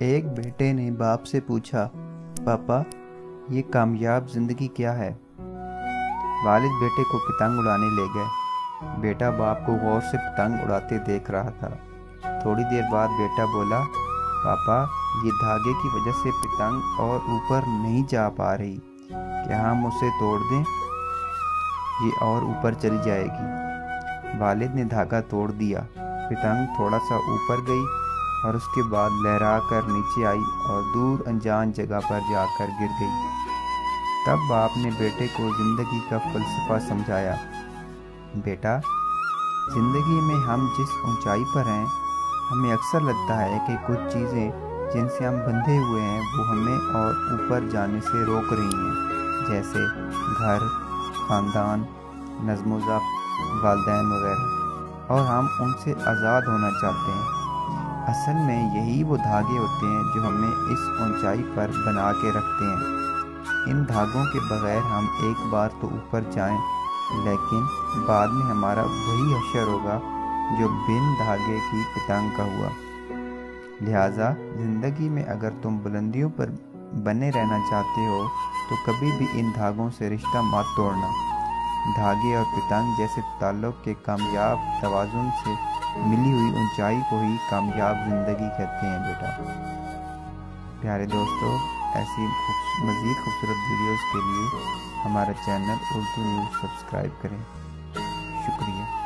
एक बेटे ने बाप से पूछा, पापा ये कामयाब जिंदगी क्या है। वालिद बेटे को पतंग उड़ाने ले गए। बेटा बाप को गौर से पतंग उड़ाते देख रहा था। थोड़ी देर बाद बेटा बोला, पापा ये धागे की वजह से पतंग और ऊपर नहीं जा पा रही, क्या हम उसे तोड़ दें, ये और ऊपर चली जाएगी। वालिद ने धागा तोड़ दिया। पतंग थोड़ा सा ऊपर गई और उसके बाद लहरा कर नीचे आई और दूर अनजान जगह पर जाकर गिर गई। तब बाप ने बेटे को जिंदगी का फलसफा समझाया, बेटा जिंदगी में हम जिस ऊंचाई पर हैं, हमें अक्सर लगता है कि कुछ चीज़ें जिनसे हम बंधे हुए हैं वो हमें और ऊपर जाने से रोक रही हैं, जैसे घर, ख़ानदान, नज़्म-ओ-ज़ब्त, वालिदैन वगैरह, और हम उनसे आज़ाद होना चाहते हैं। असल में यही वो धागे होते हैं जो हमें इस ऊंचाई पर बना के रखते हैं। इन धागों के बगैर हम एक बार तो ऊपर जाएं, लेकिन बाद में हमारा वही हश्र होगा जो बिन धागे की पतंग का हुआ। लिहाजा ज़िंदगी में अगर तुम बुलंदियों पर बने रहना चाहते हो तो कभी भी इन धागों से रिश्ता मत तोड़ना। धागे और पतंग जैसे ताल्लुक़ के कामयाब तवाज़ुन से मिली हुई ऊंचाई को ही कामयाब ज़िंदगी कहते हैं बेटा। प्यारे दोस्तों, ऐसी मज़ीद खूबसूरत वीडियोज़ के लिए हमारा चैनल उर्दू न्यूज़ सब्सक्राइब करें। शुक्रिया।